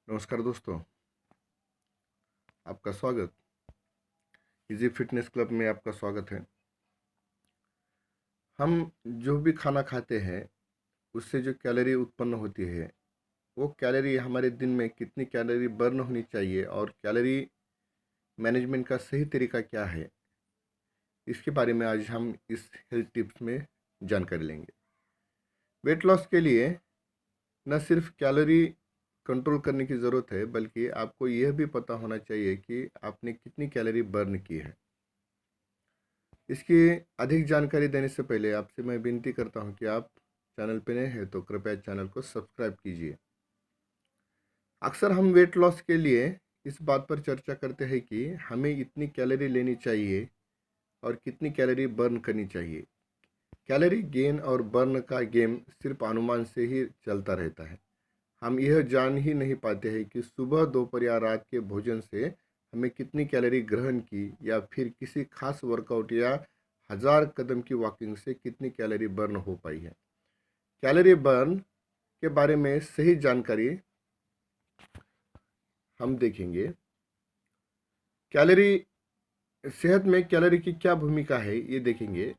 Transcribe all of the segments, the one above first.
नमस्कार दोस्तों, आपका स्वागत। इजी फिटनेस क्लब में आपका स्वागत है। हम जो भी खाना खाते हैं उससे जो कैलोरी उत्पन्न होती है, वो कैलोरी हमारे दिन में कितनी कैलोरी बर्न होनी चाहिए और कैलोरी मैनेजमेंट का सही तरीका क्या है, इसके बारे में आज हम इस हेल्थ टिप्स में जानकारी लेंगे। वेट लॉस के लिए न सिर्फ कैलोरी कंट्रोल करने की ज़रूरत है, बल्कि आपको यह भी पता होना चाहिए कि आपने कितनी कैलोरी बर्न की है। इसकी अधिक जानकारी देने से पहले आपसे मैं विनती करता हूं कि आप चैनल पर नए हैं तो कृपया चैनल को सब्सक्राइब कीजिए। अक्सर हम वेट लॉस के लिए इस बात पर चर्चा करते हैं कि हमें इतनी कैलोरी लेनी चाहिए और कितनी कैलोरी बर्न करनी चाहिए। कैलोरी गेन और बर्न का गेम सिर्फ अनुमान से ही चलता रहता है। हम यह जान ही नहीं पाते हैं कि सुबह, दोपहर या रात के भोजन से हमें कितनी कैलोरी ग्रहण की, या फिर किसी खास वर्कआउट या 1000 कदम की वॉकिंग से कितनी कैलोरी बर्न हो पाई है। कैलोरी बर्न के बारे में सही जानकारी हम देखेंगे। कैलोरी सेहत में कैलोरी की क्या भूमिका है ये देखेंगे।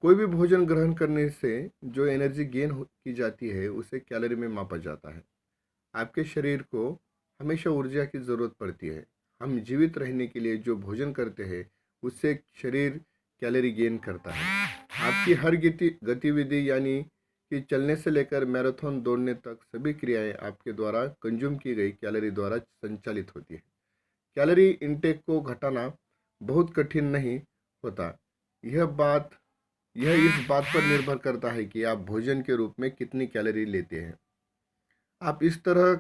कोई भी भोजन ग्रहण करने से जो एनर्जी गेन की जाती है उसे कैलोरी में मापा जाता है। आपके शरीर को हमेशा ऊर्जा की ज़रूरत पड़ती है। हम जीवित रहने के लिए जो भोजन करते हैं उससे शरीर कैलोरी गेन करता है। आपकी हर गतिविधि यानी कि चलने से लेकर मैराथन दौड़ने तक सभी क्रियाएं आपके द्वारा कंज्यूम की गई कैलोरी द्वारा संचालित होती है। कैलोरी इनटेक को घटाना बहुत कठिन नहीं होता। यह इस बात पर निर्भर करता है कि आप भोजन के रूप में कितनी कैलोरी लेते हैं। आप इस तरह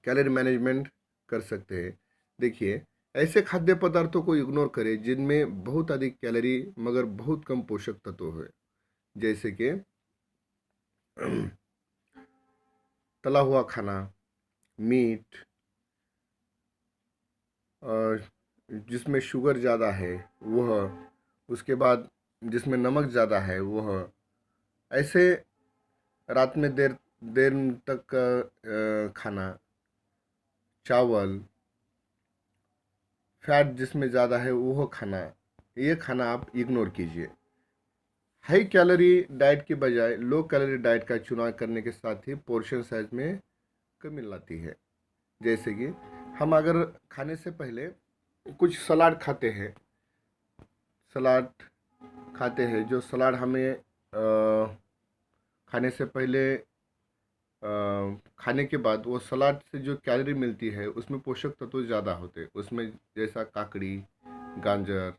कैलोरी मैनेजमेंट कर सकते हैं। देखिए, ऐसे खाद्य पदार्थों को इग्नोर करें जिनमें बहुत अधिक कैलोरी मगर बहुत कम पोषक तत्व हो, जैसे कि तला हुआ खाना, मीट, और जिसमें शुगर ज़्यादा है वह, उसके बाद जिसमें नमक ज़्यादा है वह, ऐसे रात में देर देर तक का खाना, चावल, फैट जिसमें ज़्यादा है वह खाना, ये खाना आप इग्नोर कीजिए। हाई कैलोरी डाइट की बजाय लो कैलोरी डाइट का चुनाव करने के साथ ही पोर्शन साइज में कमी लाती है। जैसे कि हम अगर खाने से पहले कुछ सलाद खाते हैं, जो सलाद हमें खाने से पहले खाने के बाद वो सलाद से जो कैलोरी मिलती है उसमें पोषक तत्व ज़्यादा होते हैं। उसमें जैसा काकड़ी, गाजर,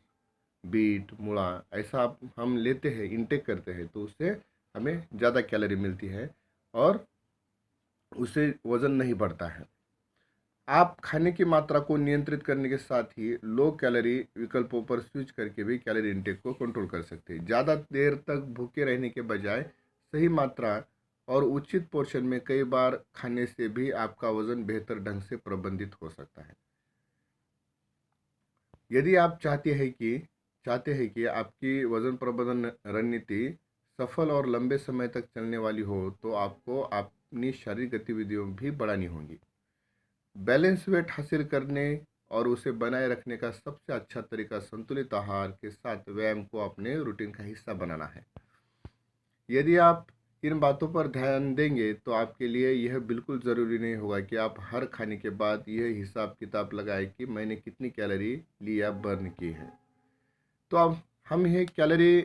बीट, मूला, ऐसा हम लेते हैं, इनटेक करते हैं, तो उससे हमें ज़्यादा कैलोरी मिलती है और उससे वज़न नहीं बढ़ता है। आप खाने की मात्रा को नियंत्रित करने के साथ ही लो कैलोरी विकल्पों पर स्विच करके भी कैलोरी इंटेक को कंट्रोल कर सकते हैं। ज़्यादा देर तक भूखे रहने के बजाय सही मात्रा और उचित पोर्शन में कई बार खाने से भी आपका वज़न बेहतर ढंग से प्रबंधित हो सकता है। यदि आप चाहते हैं कि आपकी वज़न प्रबंधन रणनीति सफल और लंबे समय तक चलने वाली हो, तो आपको अपनी शारीरिक गतिविधियों भी बढ़ानी होंगी। बैलेंस वेट हासिल करने और उसे बनाए रखने का सबसे अच्छा तरीका संतुलित आहार के साथ व्यायाम को अपने रूटीन का हिस्सा बनाना है। यदि आप इन बातों पर ध्यान देंगे तो आपके लिए यह बिल्कुल ज़रूरी नहीं होगा कि आप हर खाने के बाद यह हिसाब किताब लगाएं कि मैंने कितनी कैलोरी ली या बर्न की है। तो अब हम यह कैलोरी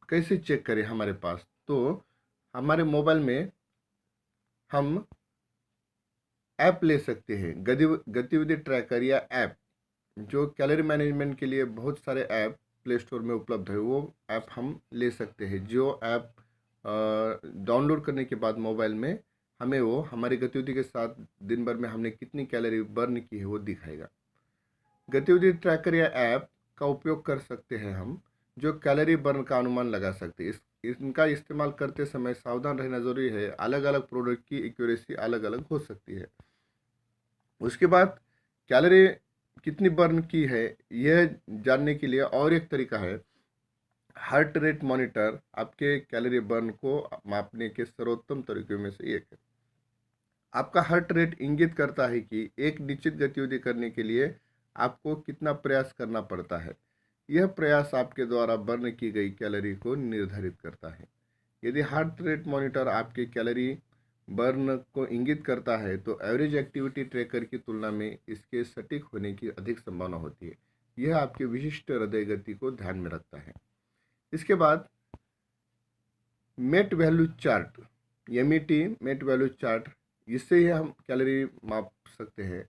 कैसे चेक करें हमारे पास? तो हमारे मोबाइल में हम ऐप ले सकते हैं, गतिविधि ट्रैकर या ऐप। जो कैलोरी मैनेजमेंट के लिए बहुत सारे ऐप प्ले स्टोर में उपलब्ध है, वो ऐप हम ले सकते हैं। जो ऐप डाउनलोड करने के बाद मोबाइल में हमें वो हमारी गतिविधि के साथ दिन भर में हमने कितनी कैलोरी बर्न की है वो दिखाएगा। गतिविधि ट्रैकर या ऐप का उपयोग कर सकते हैं हम, जो कैलोरी बर्न का अनुमान लगा सकते हैं। इनका इस्तेमाल करते समय सावधान रहना जरूरी है। अलग अलग प्रोडक्ट की एक्यूरेसी अलग अलग हो सकती है। उसके बाद कैलोरी कितनी बर्न की है यह जानने के लिए और एक तरीका है, हार्ट रेट मॉनिटर आपके कैलोरी बर्न को मापने के सर्वोत्तम तरीकों में से एक है। आपका हार्ट रेट इंगित करता है कि एक निश्चित गतिविधि करने के लिए आपको कितना प्रयास करना पड़ता है। यह प्रयास आपके द्वारा बर्न की गई कैलोरी को निर्धारित करता है। यदि हार्ट रेट मॉनिटर आपके कैलोरी बर्न को इंगित करता है तो एवरेज एक्टिविटी ट्रैकर की तुलना में इसके सटीक होने की अधिक संभावना होती है। यह आपके विशिष्ट हृदय गति को ध्यान में रखता है। इसके बाद MET value chart, MET MET value chart, इससे ही हम कैलोरी माप सकते हैं।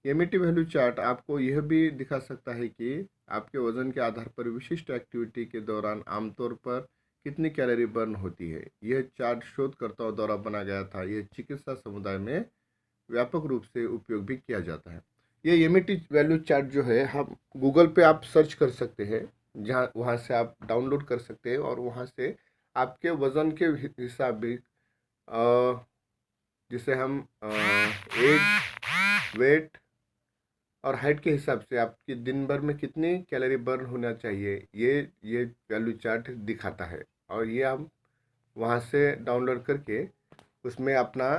एमईटी वैल्यू चार्ट आपको यह भी दिखा सकता है कि आपके वजन के आधार पर विशिष्ट एक्टिविटी के दौरान आमतौर पर कितनी कैलोरी बर्न होती है। यह चार्ट शोधकर्ताओं द्वारा बनाया गया था। यह चिकित्सा समुदाय में व्यापक रूप से उपयोग भी किया जाता है। ये एमईटी वैल्यू चार्ट जो है हम गूगल पे आप सर्च कर सकते हैं, जहाँ वहाँ से आप डाउनलोड कर सकते हैं और वहाँ से आपके वज़न के हिसाब भी जिसे हम एज, वेट और हाइट के हिसाब से आपकी दिन भर में कितनी कैलोरी बर्न होना चाहिए, ये वैल्यू चार्ट दिखाता है। और ये हम वहाँ से डाउनलोड करके उसमें अपना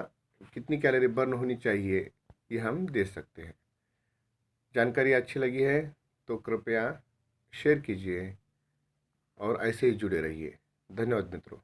कितनी कैलोरी बर्न होनी चाहिए ये हम दे सकते हैं। जानकारी अच्छी लगी है तो कृपया शेयर कीजिए और ऐसे ही जुड़े रहिए। धन्यवाद मित्रों।